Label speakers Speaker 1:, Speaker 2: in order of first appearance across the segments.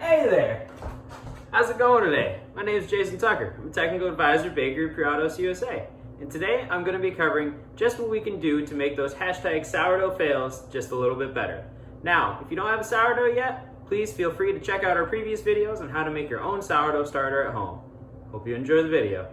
Speaker 1: Hey there! How's it going today? My name is Jason Tucker. I'm a technical advisor at Bakery Puratos USA. And today I'm going to be covering just what we can do to make those hashtag sourdough fails just a little bit better. Now, if you don't have a sourdough yet, please feel free to check out our previous videos on how to make your own sourdough starter at home. Hope you enjoy the video.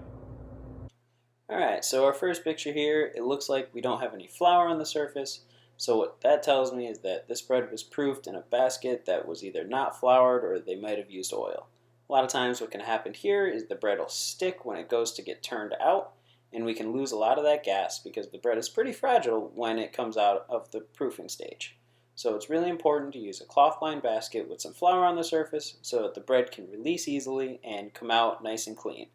Speaker 1: Alright, so our first picture here, it looks like we don't have any flour on the surface. So what that tells me is that this bread was proofed in a basket that was either not floured or they might have used oil. A lot of times what can happen here is the bread will stick when it goes to get turned out, and we can lose a lot of that gas because the bread is pretty fragile when it comes out of the proofing stage. So it's really important to use a cloth-lined basket with some flour on the surface so that the bread can release easily and come out nice and clean.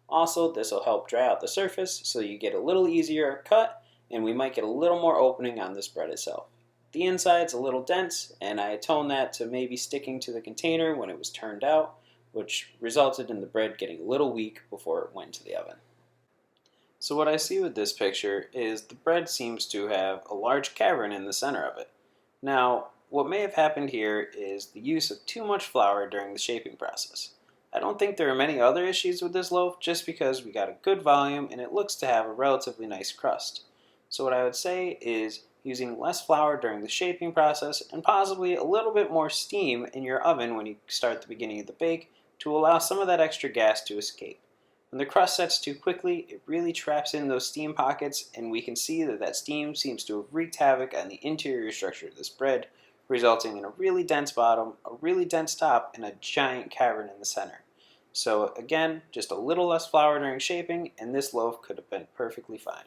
Speaker 1: Also, this will help dry out the surface so you get a little easier cut, and we might get a little more opening on this bread itself. The inside's a little dense, and I toned that to maybe sticking to the container when it was turned out, which resulted in the bread getting a little weak before it went to the oven. So what I see with this picture is the bread seems to have a large cavern in the center of it. Now, what may have happened here is the use of too much flour during the shaping process. I don't think there are many other issues with this loaf just because we got a good volume and it looks to have a relatively nice crust. So what I would say is using less flour during the shaping process and possibly a little bit more steam in your oven when you start the beginning of the bake to allow some of that extra gas to escape. When the crust sets too quickly, it really traps in those steam pockets, and we can see that that steam seems to have wreaked havoc on the interior structure of this bread, resulting in a really dense bottom, a really dense top, and a giant cavern in the center. So again, just a little less flour during shaping, and this loaf could have been perfectly fine.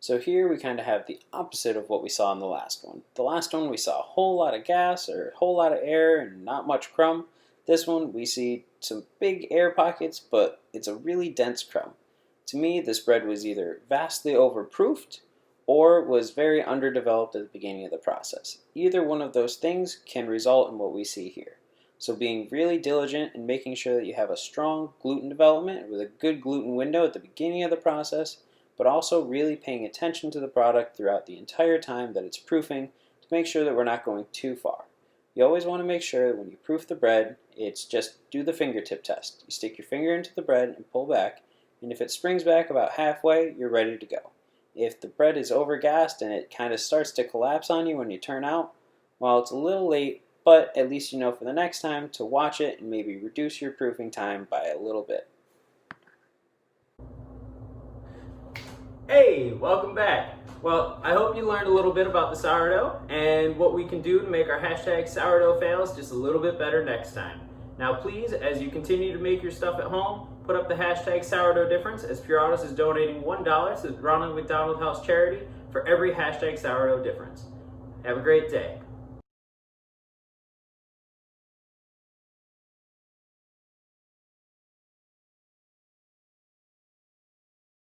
Speaker 1: So here we kind of have the opposite of what we saw in the last one. The last one we saw a whole lot of gas or a whole lot of air and not much crumb. This one we see some big air pockets, but it's a really dense crumb. To me, this bread was either vastly overproofed or was very underdeveloped at the beginning of the process. Either one of those things can result in what we see here. So being really diligent and making sure that you have a strong gluten development with a good gluten window at the beginning of the process, but also really paying attention to the product throughout the entire time that it's proofing to make sure that we're not going too far. You always want to make sure that when you proof the bread, it's just do the fingertip test. You stick your finger into the bread and pull back, and if it springs back about halfway, you're ready to go. If the bread is overgassed and it kind of starts to collapse on you when you turn out, well, it's a little late, but at least you know for the next time to watch it and maybe reduce your proofing time by a little bit. Hey, welcome back. Well, I hope you learned a little bit about the sourdough and what we can do to make our hashtag sourdough fails just a little bit better next time. Now please, as you continue to make your stuff at home, put up the hashtag sourdough difference as Puratos is donating $1 to the Ronald McDonald House charity for every hashtag sourdough difference. Have a great day.